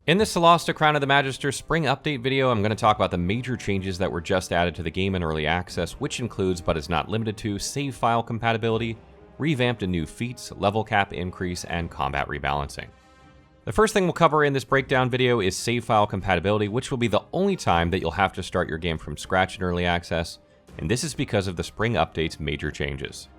In this Solasta Crown of the Magister Spring update video, I'm going to talk about the major changes that were just added to the game in early access, which includes, but is not limited to, save file compatibility, revamped and new feats, level cap increase, and combat rebalancing. The first thing we'll cover in this breakdown video is save file compatibility, which will be the only time that you'll have to start your game from scratch in early access, and this is because of the Spring update's major changes.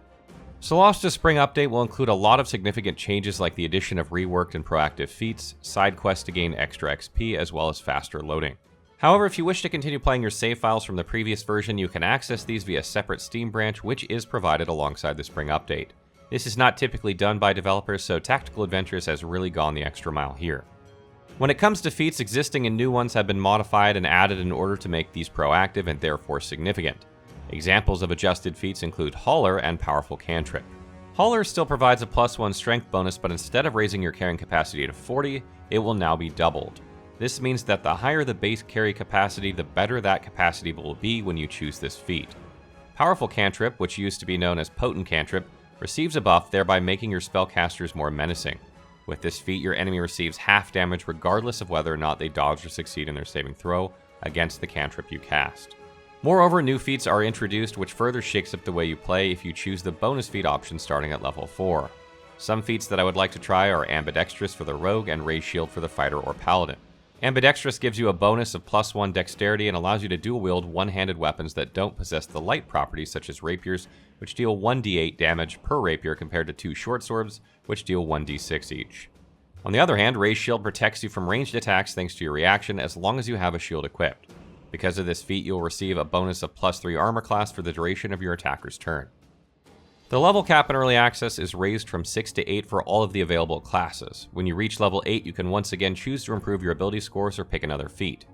Solasta Spring Update will include a lot of significant changes like the addition of reworked and proactive feats, side quests to gain extra XP, as well as faster loading. However, if you wish to continue playing your save files from the previous version, you can access these via a separate Steam branch, which is provided alongside the Spring Update. This is not typically done by developers, so Tactical Adventures has really gone the extra mile here. When it comes to feats, existing and new ones have been modified and added in order to make these proactive and therefore significant. Examples of adjusted feats include Hauler and Powerful Cantrip. Hauler still provides a +1 strength bonus, but instead of raising your carrying capacity to 40, it will now be doubled. This means that the higher the base carry capacity, the better that capacity will be when you choose this feat. Powerful Cantrip, which used to be known as Potent Cantrip, receives a buff, thereby making your spellcasters more menacing. With this feat, your enemy receives half damage regardless of whether or not they dodge or succeed in their saving throw against the cantrip you cast. Moreover, new feats are introduced which further shakes up the way you play if you choose the bonus feat option starting at level 4. Some feats that I would like to try are Ambidextrous for the Rogue and Raise Shield for the Fighter or Paladin. Ambidextrous gives you a bonus of +1 dexterity and allows you to dual-wield one-handed weapons that don't possess the light properties such as rapiers, which deal 1d8 damage per rapier compared to 2 short swords, which deal 1d6 each. On the other hand, Raise Shield protects you from ranged attacks thanks to your reaction as long as you have a shield equipped. Because of this feat, you'll receive a bonus of +3 armor class for the duration of your attacker's turn. The level cap in early access is raised from 6 to 8 for all of the available classes. When you reach level 8, you can once again choose to improve your ability scores or pick another feat.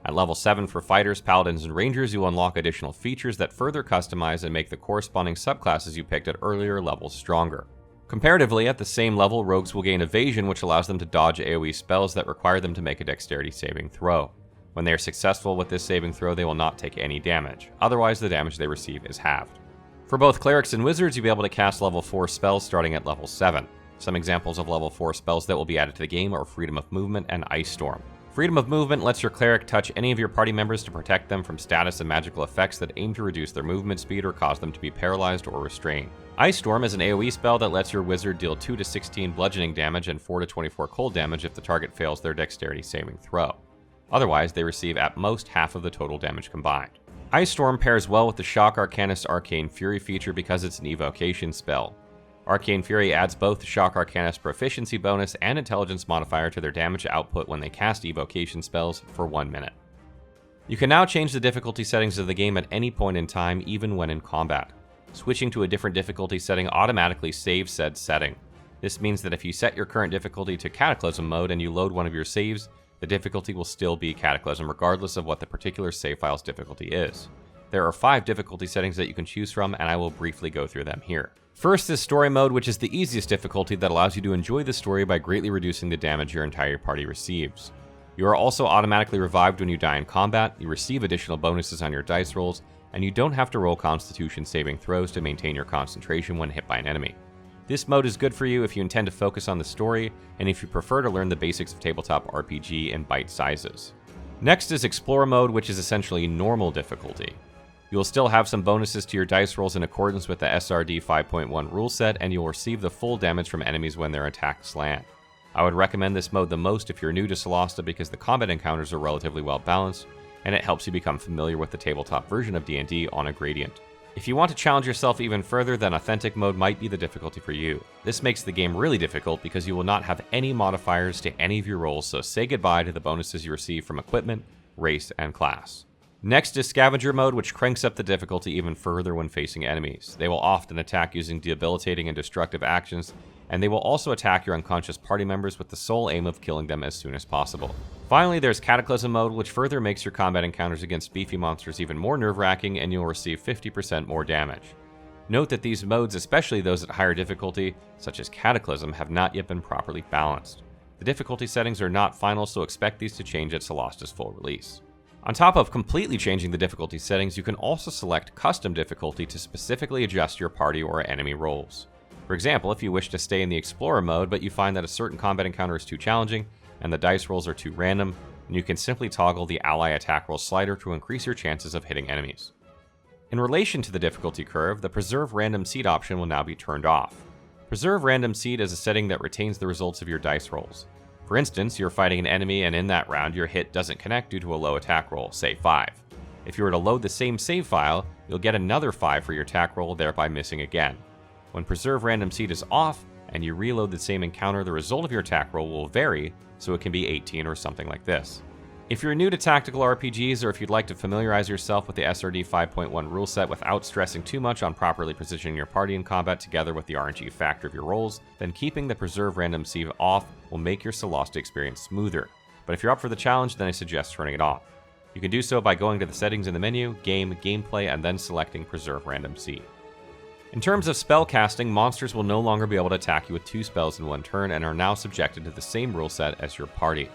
At level 7 for fighters, paladins, and rangers, you unlock additional features that further customize and make the corresponding subclasses you picked at earlier levels stronger. Comparatively, at the same level, rogues will gain evasion, which allows them to dodge AoE spells that require them to make a dexterity saving throw. When they are successful with this saving throw, they will not take any damage. Otherwise, the damage they receive is halved. For both clerics and wizards, you'll be able to cast level 4 spells starting at level 7. Some examples of level 4 spells that will be added to the game are Freedom of Movement and Ice Storm. Freedom of Movement lets your cleric touch any of your party members to protect them from status and magical effects that aim to reduce their movement speed or cause them to be paralyzed or restrained. Ice Storm is an AoE spell that lets your wizard deal 2 to 16 bludgeoning damage and 4 to 24 cold damage if the target fails their dexterity saving throw. Otherwise, they receive at most half of the total damage combined. Ice Storm pairs well with the Shock Arcanist's Arcane Fury feature because it's an evocation spell. Arcane Fury adds both the Shock Arcanist's proficiency bonus and intelligence modifier to their damage output when they cast evocation spells for 1 minute. You can now change the difficulty settings of the game at any point in time, even when in combat. Switching to a different difficulty setting automatically saves said setting. This means that if you set your current difficulty to Cataclysm Mode and you load one of your saves, the difficulty will still be Cataclysm regardless of what the particular save file's difficulty is. There are 5 difficulty settings that you can choose from, and I will briefly go through them here. First is Story Mode, which is the easiest difficulty that allows you to enjoy the story by greatly reducing the damage your entire party receives. You are also automatically revived when you die in combat, you receive additional bonuses on your dice rolls, and you don't have to roll Constitution saving throws to maintain your concentration when hit by an enemy. This mode is good for you if you intend to focus on the story, and if you prefer to learn the basics of tabletop RPG in bite sizes. Next is Explorer Mode, which is essentially normal difficulty. You will still have some bonuses to your dice rolls in accordance with the SRD 5.1 rule set, and you'll receive the full damage from enemies when their attacks land. I would recommend this mode the most if you're new to Solasta because the combat encounters are relatively well balanced, and it helps you become familiar with the tabletop version of D&D on a gradient. If you want to challenge yourself even further, then Authentic Mode might be the difficulty for you. This makes the game really difficult because you will not have any modifiers to any of your rolls, so say goodbye to the bonuses you receive from equipment, race, and class. Next is Scavenger Mode, which cranks up the difficulty even further when facing enemies. They will often attack using debilitating and destructive actions, and they will also attack your unconscious party members with the sole aim of killing them as soon as possible. Finally, there's Cataclysm Mode, which further makes your combat encounters against beefy monsters even more nerve-wracking, and you'll receive 50% more damage. Note that these modes, especially those at higher difficulty, such as Cataclysm, have not yet been properly balanced. The difficulty settings are not final, so expect these to change at Solasta's full release. On top of completely changing the difficulty settings, you can also select custom difficulty to specifically adjust your party or enemy rolls. For example, if you wish to stay in the Explorer mode, but you find that a certain combat encounter is too challenging, and the dice rolls are too random, and you can simply toggle the ally attack roll slider to increase your chances of hitting enemies. In relation to the difficulty curve, the Preserve Random Seed option will now be turned off. Preserve Random Seed is a setting that retains the results of your dice rolls. For instance, you're fighting an enemy and in that round your hit doesn't connect due to a low attack roll, say 5. If you were to load the same save file, you'll get another 5 for your attack roll, thereby missing again. When Preserve Random Seed is off, and you reload the same encounter, the result of your attack roll will vary, so it can be 18 or something like this. If you're new to tactical RPGs, or if you'd like to familiarize yourself with the SRD 5.1 rule set without stressing too much on properly positioning your party in combat together with the RNG factor of your rolls, then keeping the Preserve Random Seed off will make your Solasta experience smoother. But if you're up for the challenge, then I suggest turning it off. You can do so by going to the settings in the menu, Game, Gameplay, and then selecting Preserve Random Seed. In terms of spellcasting, monsters will no longer be able to attack you with 2 spells in one turn and are now subjected to the same rule set as your party.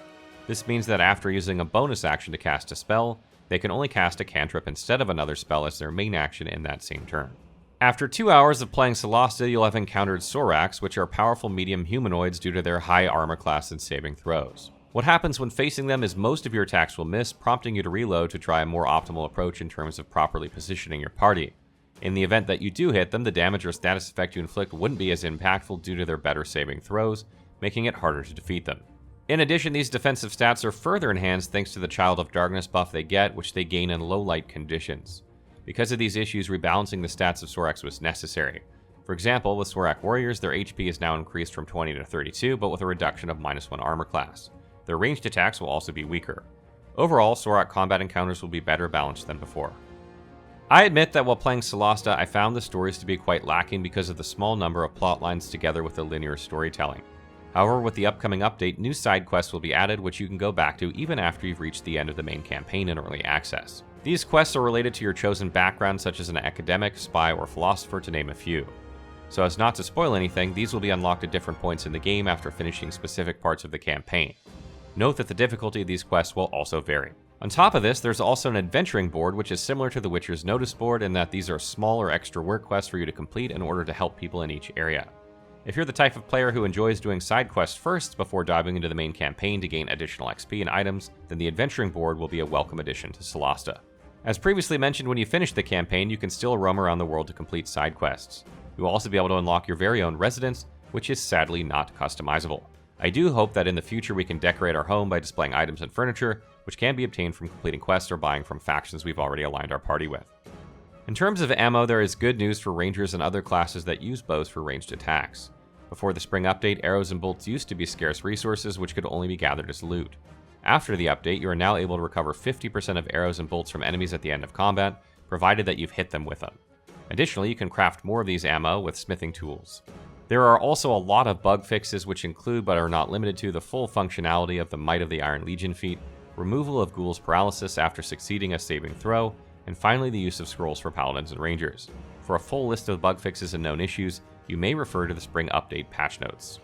This means that after using a bonus action to cast a spell, they can only cast a cantrip instead of another spell as their main action in that same turn. After 2 hours of playing Solasta, you'll have encountered Soraks, which are powerful medium humanoids due to their high armor class and saving throws. What happens when facing them is most of your attacks will miss, prompting you to reload to try a more optimal approach in terms of properly positioning your party. In the event that you do hit them, the damage or status effect you inflict wouldn't be as impactful due to their better saving throws, making it harder to defeat them. In addition, these defensive stats are further enhanced thanks to the Child of Darkness buff they get, which they gain in low light conditions. Because of these issues, rebalancing the stats of Soraks was necessary. For example, with Sorak warriors, their HP is now increased from 20 to 32, but with a reduction of -1 armor class. Their ranged attacks will also be weaker. Overall, Sorak combat encounters will be better balanced than before. I admit that while playing Solasta, I found the stories to be quite lacking because of the small number of plot lines together with the linear storytelling. However, with the upcoming update, new side quests will be added which you can go back to even after you've reached the end of the main campaign in early access. These quests are related to your chosen background, such as an academic, spy, or philosopher, to name a few. So as not to spoil anything, these will be unlocked at different points in the game after finishing specific parts of the campaign. Note that the difficulty of these quests will also vary. On top of this, there's also an adventuring board which is similar to The Witcher's notice board in that these are small or extra work quests for you to complete in order to help people in each area. If you're the type of player who enjoys doing side quests first before diving into the main campaign to gain additional XP and items, then the adventuring board will be a welcome addition to Solasta. As previously mentioned, when you finish the campaign, you can still roam around the world to complete side quests. You will also be able to unlock your very own residence, which is sadly not customizable. I do hope that in the future we can decorate our home by displaying items and furniture, which can be obtained from completing quests or buying from factions we've already aligned our party with. In terms of ammo, there is good news for rangers and other classes that use bows for ranged attacks. Before the spring update, arrows and bolts used to be scarce resources which could only be gathered as loot. After the update, you are now able to recover 50% of arrows and bolts from enemies at the end of combat, provided that you've hit them with them. Additionally, you can craft more of these ammo with smithing tools. There are also a lot of bug fixes which include, but are not limited to, the full functionality of the Might of the Iron Legion feat, removal of Ghoul's paralysis after succeeding a saving throw, and finally the use of scrolls for paladins and rangers. For a full list of bug fixes and known issues, you may refer to the spring update patch notes.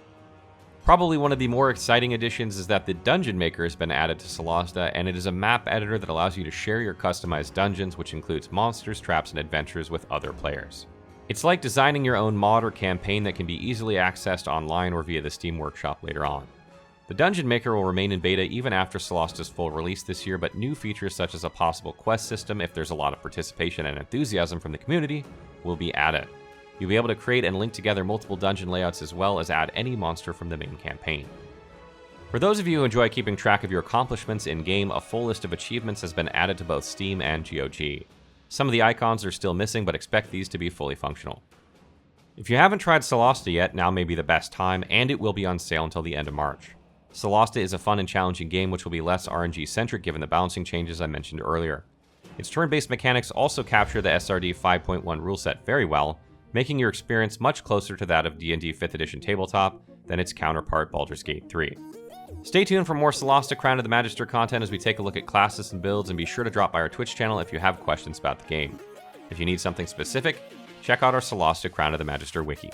Probably one of the more exciting additions is that the Dungeon Maker has been added to Solasta, and it is a map editor that allows you to share your customized dungeons, which includes monsters, traps, and adventures with other players. It's like designing your own mod or campaign that can be easily accessed online or via the Steam Workshop later on. The Dungeon Maker will remain in beta even after Solasta's full release this year, but new features such as a possible quest system, if there's a lot of participation and enthusiasm from the community, will be added. You'll be able to create and link together multiple dungeon layouts as well as add any monster from the main campaign. For those of you who enjoy keeping track of your accomplishments in-game, a full list of achievements has been added to both Steam and GOG. Some of the icons are still missing, but expect these to be fully functional. If you haven't tried Solasta yet, now may be the best time, and it will be on sale until the end of March. Solasta is a fun and challenging game which will be less RNG-centric given the balancing changes I mentioned earlier. Its turn-based mechanics also capture the SRD 5.1 rule set very well, making your experience much closer to that of D&D 5th edition tabletop than its counterpart Baldur's Gate 3. Stay tuned for more Solasta Crown of the Magister content as we take a look at classes and builds, and be sure to drop by our Twitch channel if you have questions about the game. If you need something specific, check out our Solasta Crown of the Magister wiki.